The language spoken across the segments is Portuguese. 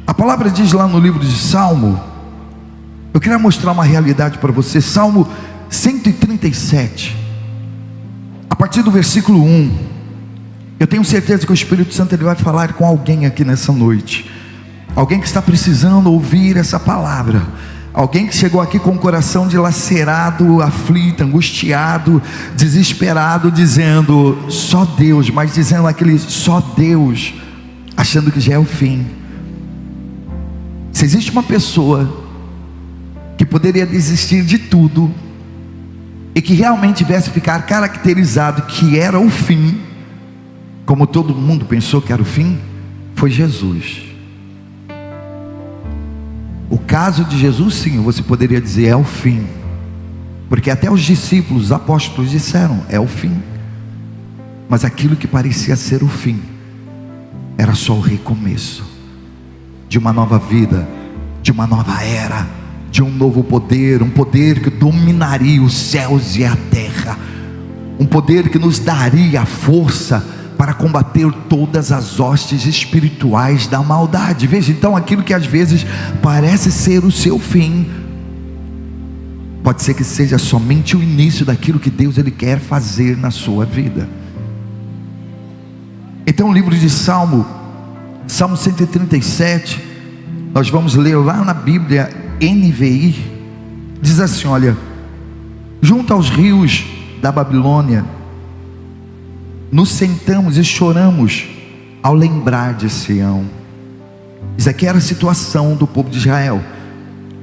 A palavra diz lá no livro de Salmo, eu queria mostrar uma realidade para você. Salmo 137, a partir do versículo 1. Eu tenho certeza que o Espírito Santo ele vai falar com alguém aqui nessa noite, alguém que está precisando ouvir essa palavra, alguém que chegou aqui com o coração dilacerado, aflito, angustiado, desesperado, dizendo só Deus, mas dizendo aquele só Deus, achando que já é o fim. Se existe uma pessoa que poderia desistir de tudo e que realmente tivesse ficar caracterizado que era o fim, como todo mundo pensou que era o fim, foi Jesus. O caso de Jesus, sim, você poderia dizer é o fim, porque até os discípulos, os apóstolos disseram é o fim. Mas aquilo que parecia ser o fim era só o recomeço de uma nova vida, de uma nova era, de um novo poder, um poder que dominaria os céus e a terra, um poder que nos daria força para combater todas as hostes espirituais da maldade. Veja, então aquilo que às vezes parece ser o seu fim, pode ser que seja somente o início daquilo que Deus ele quer fazer na sua vida. Então o livro de Salmo 137, nós vamos ler lá na Bíblia NVI, diz assim, olha: junto aos rios da Babilônia, nos sentamos e choramos ao lembrar de Sião. Isso aqui era a situação do povo de Israel.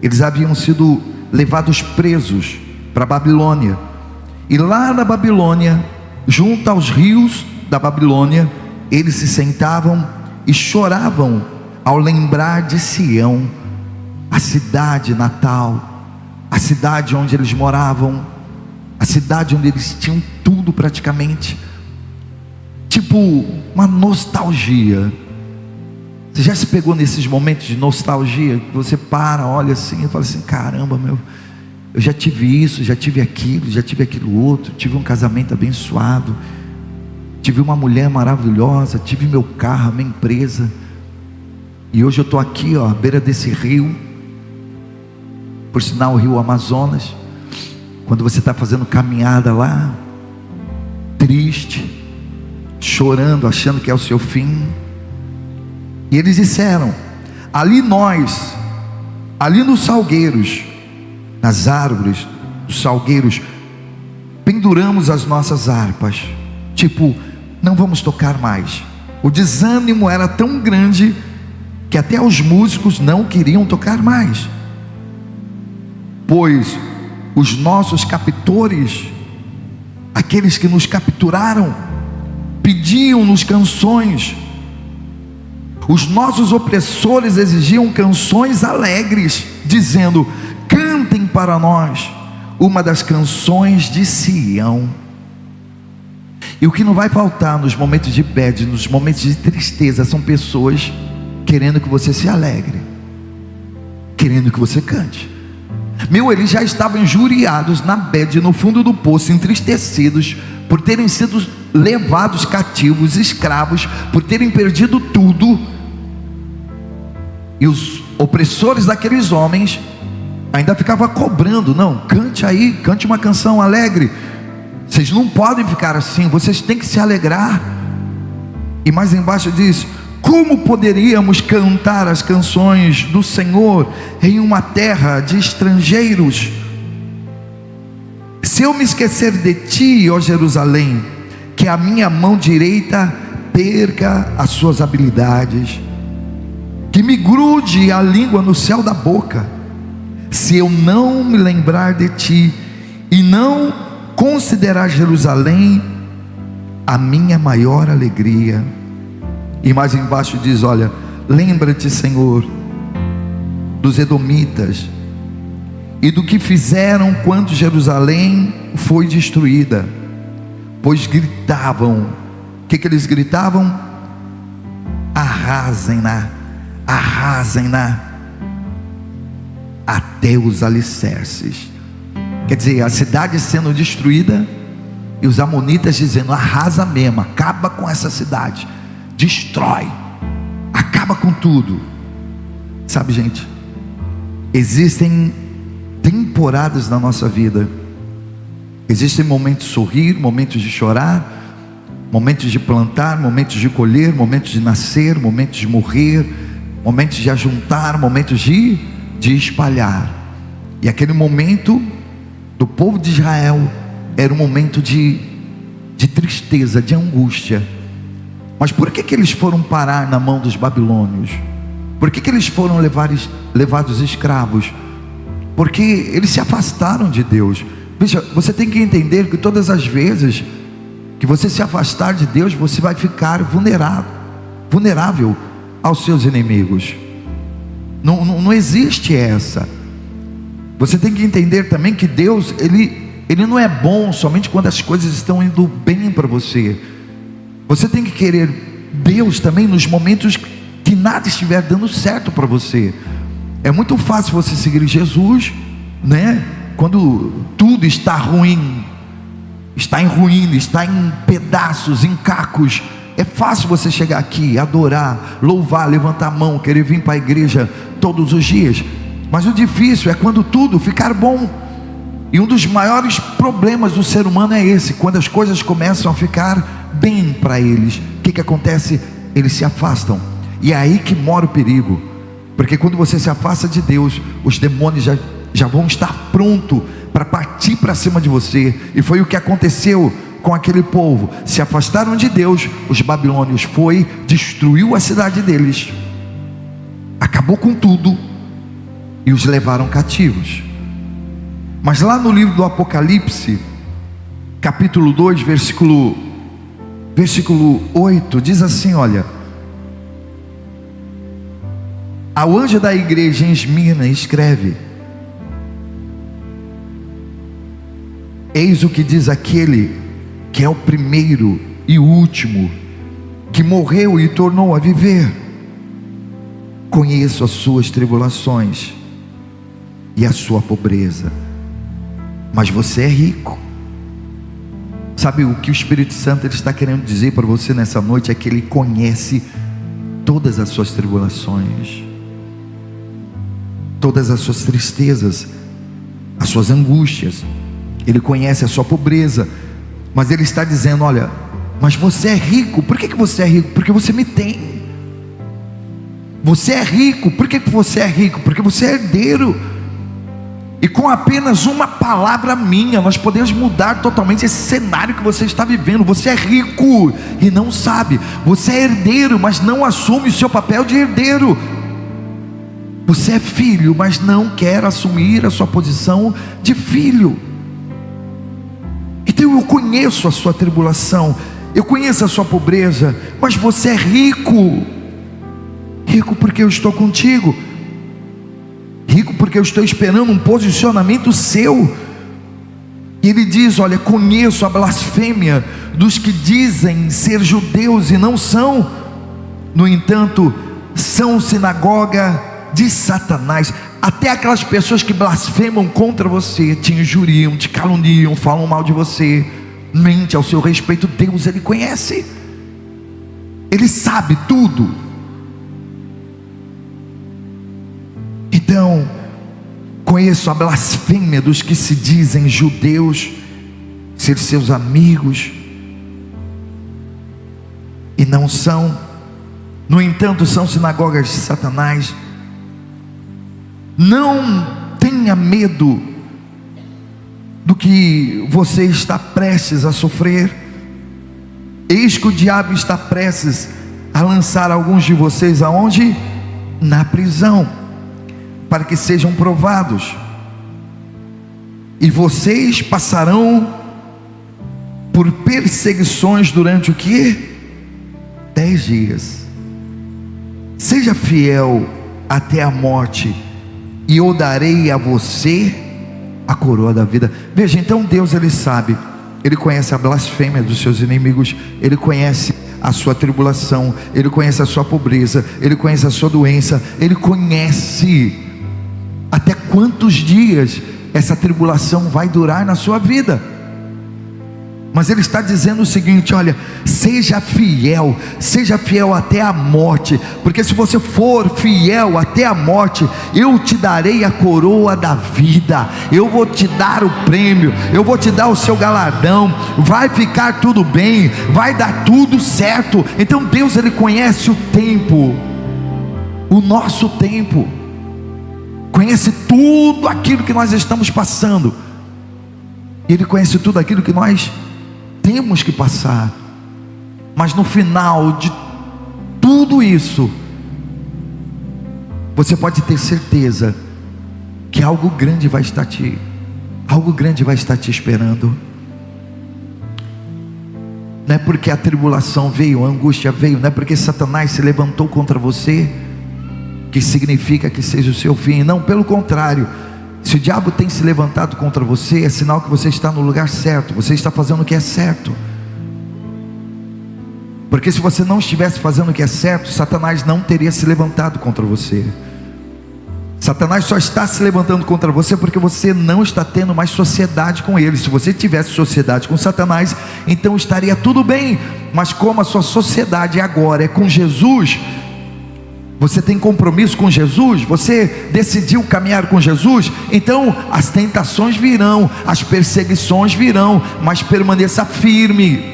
Eles haviam sido levados presos para a Babilônia, e lá na Babilônia, junto aos rios da Babilônia, eles se sentavam e choravam ao lembrar de Sião, a cidade natal, a cidade onde eles moravam, a cidade onde eles tinham tudo praticamente, tipo uma nostalgia. Você já se pegou nesses momentos de nostalgia, que você para, olha assim e fala assim, caramba, eu já tive isso, já tive aquilo outro, tive um casamento abençoado, tive uma mulher maravilhosa, tive meu carro, minha empresa, e hoje eu estou aqui, ó, à beira desse rio, por sinal o rio Amazonas. Quando você está fazendo caminhada lá, triste, chorando, achando que é o seu fim. E eles disseram, ali nos salgueiros, nas árvores dos salgueiros, penduramos as nossas harpas, tipo, não vamos tocar mais. O desânimo era tão grande que até os músicos não queriam tocar mais, pois os nossos captores, aqueles que nos capturaram, pediam-nos canções. Os nossos opressores exigiam canções alegres, dizendo, cantem para nós uma das canções de Sião. E o que não vai faltar nos momentos de bad, nos momentos de tristeza, são pessoas querendo que você se alegre, querendo que você cante. Eles já estavam injuriados na bad, no fundo do poço, entristecidos por terem sido levados cativos, escravos, por terem perdido tudo. E os opressores daqueles homens ainda ficavam cobrando, não, cante aí, cante uma canção alegre, vocês não podem ficar assim, vocês têm que se alegrar. E mais embaixo diz, como poderíamos cantar as canções do Senhor em uma terra de estrangeiros? Se eu me esquecer de ti, ó Jerusalém, que a minha mão direita perca as suas habilidades, que me grude a língua no céu da boca, se eu não me lembrar de ti e não considerar Jerusalém a minha maior alegria. E mais embaixo diz, olha, lembra-te, Senhor, dos edomitas e do que fizeram quando Jerusalém foi destruída, pois gritavam, o que eles gritavam? Arrasem-na, arrasem-na até os alicerces. Quer dizer, a cidade sendo destruída e os amonitas dizendo, arrasa mesmo, acaba com essa cidade, destrói, acaba com tudo. Sabe, gente, existem temporadas na nossa vida. Existem momentos de sorrir, momentos de chorar, momentos de plantar, momentos de colher, momentos de nascer, momentos de morrer, momentos de ajuntar, momentos de espalhar. E aquele momento do povo de Israel era um momento de tristeza, de angústia. Mas por que eles foram parar na mão dos babilônios? Por que eles foram levados escravos? Porque eles se afastaram de Deus. Veja, você tem que entender que todas as vezes que você se afastar de Deus, você vai ficar vulnerável aos seus inimigos. Não existe essa. Você tem que entender também que Deus, Ele não é bom somente quando as coisas estão indo bem para você. Você tem que querer Deus também nos momentos que nada estiver dando certo para você. É muito fácil você seguir Jesus, né? Quando tudo está ruim, está em ruína, está em pedaços, em cacos. É fácil você chegar aqui, adorar, louvar, levantar a mão, querer vir para a igreja todos os dias. Mas o difícil é quando tudo ficar bom. E um dos maiores problemas do ser humano é esse: quando as coisas começam a ficar bem para eles, o que acontece? Eles se afastam. E é aí que mora o perigo. Porque quando você se afasta de Deus, os demônios já vão estar prontos para partir para cima de você. E foi o que aconteceu com aquele povo. Se afastaram de Deus, os babilônios destruiu a cidade deles, acabou com tudo e os levaram cativos. Mas lá no livro do Apocalipse, capítulo 2, versículo 8, diz assim: olha, ao anjo da igreja em Esmirna escreve: eis o que diz aquele que é o primeiro e o último, que morreu e tornou a viver. Conheço as suas tribulações e a sua pobreza, mas você é rico. Sabe o que o Espírito Santo ele está querendo dizer para você nessa noite? É que Ele conhece todas as suas tribulações, todas as suas tristezas, as suas angústias. Ele conhece a sua pobreza, mas Ele está dizendo: olha, mas você é rico. Por que você é rico? Porque você me tem. Você é rico. Por que você é rico? Porque você é herdeiro. E com apenas uma palavra minha, nós podemos mudar totalmente esse cenário que você está vivendo. Você é rico e não sabe. Você é herdeiro, mas não assume o seu papel de herdeiro. Você é filho, mas não quer assumir a sua posição de filho. Então eu conheço a sua tribulação, eu conheço a sua pobreza, mas você é rico. Rico porque eu estou contigo. Rico porque eu estou esperando um posicionamento seu. E ele diz: olha, conheço a blasfêmia dos que dizem ser judeus e não são, no entanto são sinagoga de Satanás. Até aquelas pessoas que blasfemam contra você, te injuriam, te caluniam, falam mal de você, mente ao seu respeito, Deus, Ele conhece, Ele sabe tudo. Então, conheço a blasfêmia dos que se dizem judeus, ser seus amigos, e não são, no entanto são sinagogas de Satanás. Não tenha medo do que você está prestes a sofrer. Eis que o diabo está prestes a lançar alguns de vocês aonde? Na prisão, para que sejam provados, e vocês passarão por perseguições durante o que? 10 dias. Seja fiel até a morte, e eu darei a você a coroa da vida. Veja, então Deus, Ele sabe, Ele conhece a blasfêmia dos seus inimigos, Ele conhece a sua tribulação, Ele conhece a sua pobreza, Ele conhece a sua doença, Ele conhece até quantos dias essa tribulação vai durar na sua vida. Mas ele está dizendo o seguinte: olha, seja fiel até a morte, porque se você for fiel até a morte, eu te darei a coroa da vida, eu vou te dar o prêmio, eu vou te dar o seu galardão, vai ficar tudo bem, vai dar tudo certo. Então Deus, ele conhece o tempo, o nosso tempo, conhece tudo aquilo que nós estamos passando, ele conhece tudo aquilo que nós temos que passar. Mas no final de tudo isso, você pode ter certeza que algo grande vai estar te esperando. Não é porque a tribulação veio, a angústia veio, não é porque Satanás se levantou contra você que significa que seja o seu fim. Não, pelo contrário, se o diabo tem se levantado contra você, é sinal que você está no lugar certo, você está fazendo o que é certo. Porque se você não estivesse fazendo o que é certo, Satanás não teria se levantado contra você. Satanás só está se levantando contra você porque você não está tendo mais sociedade com ele. Se você tivesse sociedade com Satanás, então estaria tudo bem. Mas como a sua sociedade agora é com Jesus, você tem compromisso com Jesus, você decidiu caminhar com Jesus, então as tentações virão, as perseguições virão, mas permaneça firme,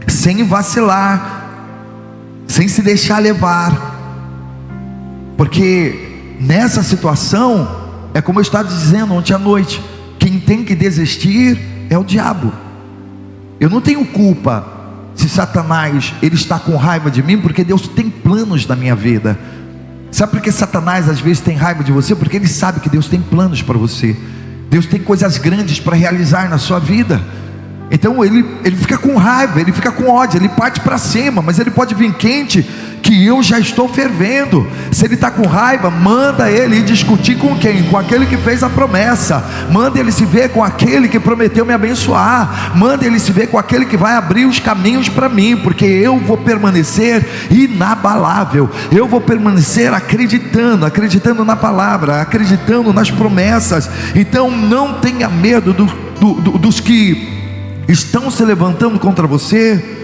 sem vacilar, sem se deixar levar, porque nessa situação, é como eu estava dizendo ontem à noite, quem tem que desistir é o diabo. Eu não tenho culpa se Satanás, ele está com raiva de mim, porque Deus tem planos na minha vida. Sabe por que Satanás às vezes tem raiva de você? Porque ele sabe que Deus tem planos para você, Deus tem coisas grandes para realizar na sua vida. Então ele fica com raiva, ele fica com ódio, ele parte para cima, mas ele pode vir quente, que eu já estou fervendo. Se ele está com raiva, manda ele ir discutir com quem? Com aquele que fez a promessa. Manda ele se ver com aquele que prometeu me abençoar. Manda ele se ver com aquele que vai abrir os caminhos para mim, porque eu vou permanecer inabalável, eu vou permanecer acreditando na palavra, acreditando nas promessas. Então não tenha medo dos que estão se levantando contra você.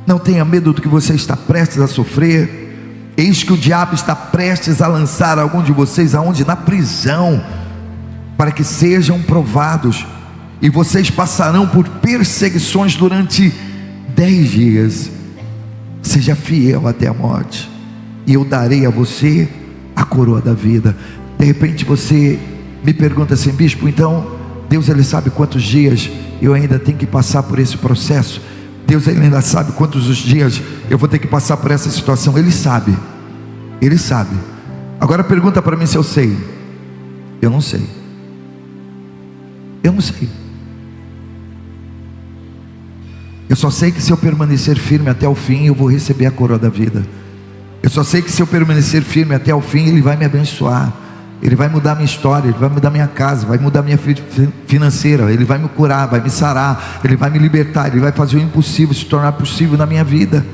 Não tenha medo do que você está prestes a sofrer. Eis que o diabo está prestes a lançar algum de vocês aonde? Na prisão, para que sejam provados, e vocês passarão por perseguições durante 10 dias. Seja fiel até a morte, e eu darei a você a coroa da vida. De repente você me pergunta assim: bispo, então Deus, ele sabe quantos dias eu ainda tenho que passar por esse processo? Deus, ele ainda sabe quantos os dias eu vou ter que passar por essa situação? Ele sabe, ele sabe. Agora pergunta para mim se eu sei. Eu não sei. Eu não sei. Eu só sei que se eu permanecer firme até o fim, eu vou receber a coroa da vida. Eu só sei que se eu permanecer firme até o fim, ele vai me abençoar, ele vai mudar minha história, ele vai mudar minha casa, vai mudar minha vida financeira, ele vai me curar, vai me sarar, ele vai me libertar, ele vai fazer o impossível se tornar possível na minha vida.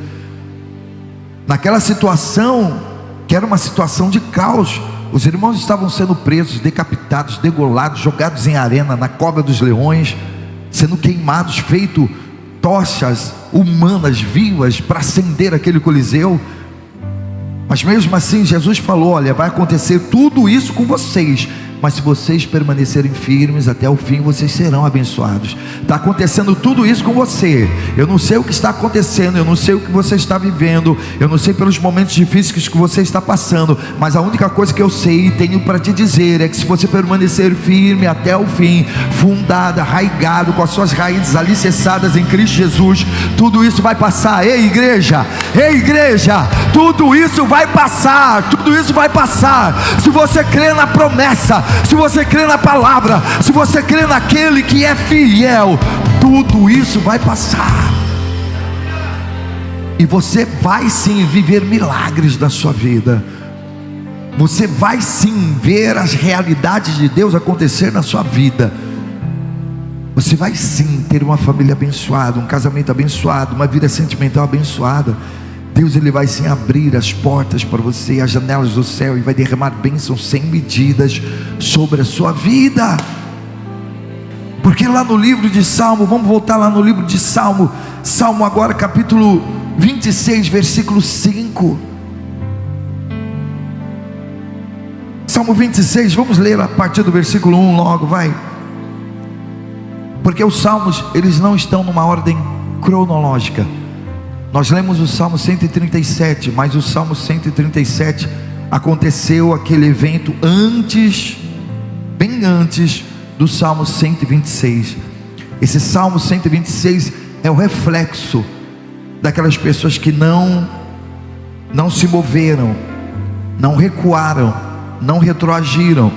Naquela situação, que era uma situação de caos, os irmãos estavam sendo presos, decapitados, degolados, jogados em arena, na cova dos leões, sendo queimados, feito tochas humanas vivas para acender aquele coliseu. Mas mesmo assim Jesus falou: olha, vai acontecer tudo isso com vocês, mas se vocês permanecerem firmes até o fim, vocês serão abençoados. Está acontecendo tudo isso com você. Eu não sei o que está acontecendo, eu não sei o que você está vivendo, eu não sei pelos momentos difíceis que você está passando, mas a única coisa que eu sei e tenho para te dizer é que se você permanecer firme até o fim, fundado, arraigado, com as suas raízes alicerçadas em Cristo Jesus, tudo isso vai passar. Ei igreja, tudo isso vai passar, tudo isso vai passar. Se você crê na promessa, se você crê na palavra, se você crê naquele que é fiel, tudo isso vai passar. E você vai sim viver milagres na sua vida. Você vai sim ver as realidades de Deus acontecer na sua vida. Você vai sim ter uma família abençoada, um casamento abençoado, uma vida sentimental abençoada. Deus, ele vai sim abrir as portas para você, as janelas do céu, e vai derramar bênçãos sem medidas sobre a sua vida. Porque lá no livro de Salmo, vamos voltar lá no livro de Salmo, Salmo agora capítulo 26, versículo 5. Salmo 26, vamos ler a partir do versículo 1 logo, vai. Porque os salmos, eles não estão numa ordem cronológica. Nós lemos o Salmo 137, mas o Salmo 137 aconteceu aquele evento antes, bem antes do Salmo 126. Esse Salmo 126 é o reflexo daquelas pessoas que não se moveram, não recuaram, não retroagiram,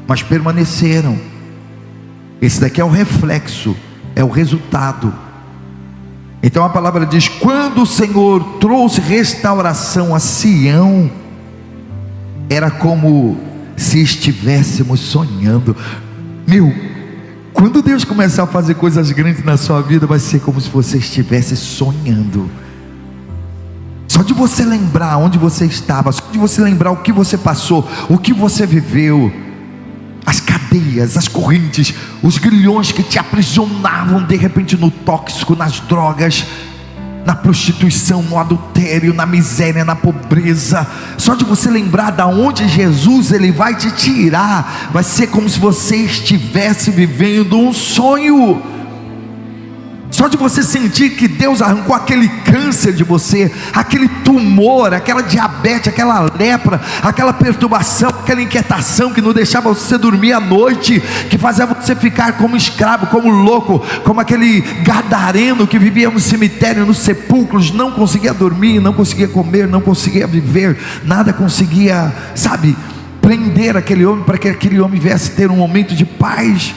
mas permaneceram. Esse daqui é o reflexo, é o resultado. Então a palavra diz: quando o Senhor trouxe restauração a Sião, era como se estivéssemos sonhando. Quando Deus começar a fazer coisas grandes na sua vida, vai ser como se você estivesse sonhando. Só de você lembrar onde você estava, só de você lembrar o que você passou, o que você viveu, as cadeias, as correntes, os grilhões que te aprisionavam de repente no tóxico, nas drogas, na prostituição, no adultério, na miséria, na pobreza. Só de você lembrar da onde Jesus ele vai te tirar, vai ser como se você estivesse vivendo um sonho. Só de você sentir que Deus arrancou aquele câncer de você, aquele tumor, aquela diabetes, aquela lepra, aquela perturbação, aquela inquietação que não deixava você dormir à noite, que fazia você ficar como escravo, como louco, como aquele gadareno que vivia no cemitério, nos sepulcros, não conseguia dormir, não conseguia comer, não conseguia viver, nada conseguia, prender aquele homem, para que aquele homem viesse ter um momento de paz.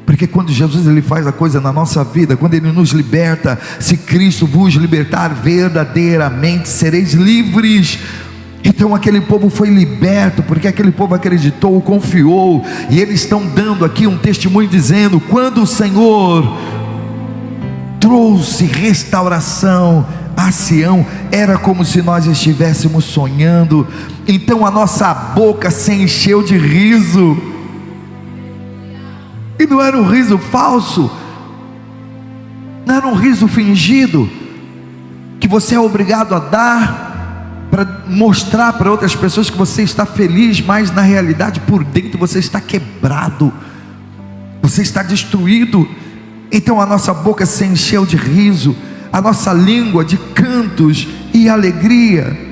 Porque quando Jesus ele faz a coisa na nossa vida, quando ele nos liberta, se Cristo vos libertar, verdadeiramente sereis livres. Então aquele povo foi liberto, porque aquele povo acreditou, confiou, e eles estão dando aqui um testemunho dizendo: quando o Senhor trouxe restauração a Sião, era como se nós estivéssemos sonhando. Então a nossa boca se encheu de riso. E não era um riso falso, não era um riso fingido, que você é obrigado a dar, para mostrar para outras pessoas que você está feliz, mas na realidade por dentro você está quebrado, você está destruído. Então a nossa boca se encheu de riso, a nossa língua de cantos e alegria.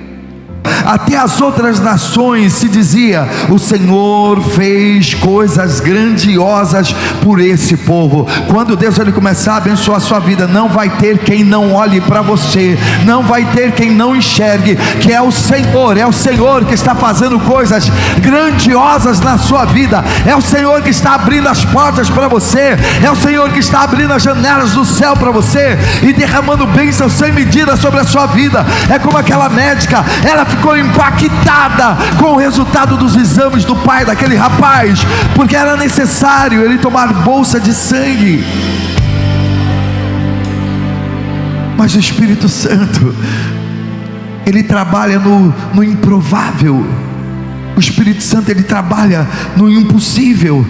Até as outras nações se dizia: o Senhor fez coisas grandiosas por esse povo. Quando Deus ele começar a abençoar a sua vida, não vai ter quem não olhe para você, não vai ter quem não enxergue que é o Senhor que está fazendo coisas grandiosas na sua vida, é o Senhor que está abrindo as portas para você, é o Senhor que está abrindo as janelas do céu para você e derramando bênçãos sem medida sobre a sua vida. É como aquela médica, ela ficou impactada com o resultado dos exames do pai daquele rapaz, porque era necessário ele tomar bolsa de sangue. Mas o Espírito Santo ele trabalha no improvável. O Espírito Santo ele trabalha no impossível.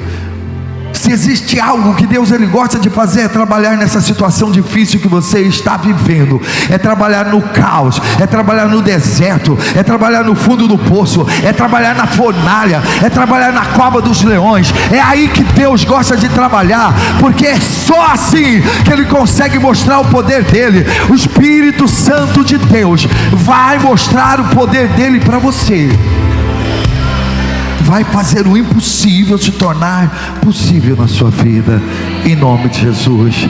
Se existe algo que Deus ele gosta de fazer, é trabalhar nessa situação difícil que você está vivendo, é trabalhar no caos, é trabalhar no deserto, é trabalhar no fundo do poço, é trabalhar na fornalha, é trabalhar na cova dos leões. É aí que Deus gosta de trabalhar, porque é só assim que ele consegue mostrar o poder dele. O Espírito Santo de Deus vai mostrar o poder dele para você, vai fazer o impossível se tornar possível na sua vida, em nome de Jesus.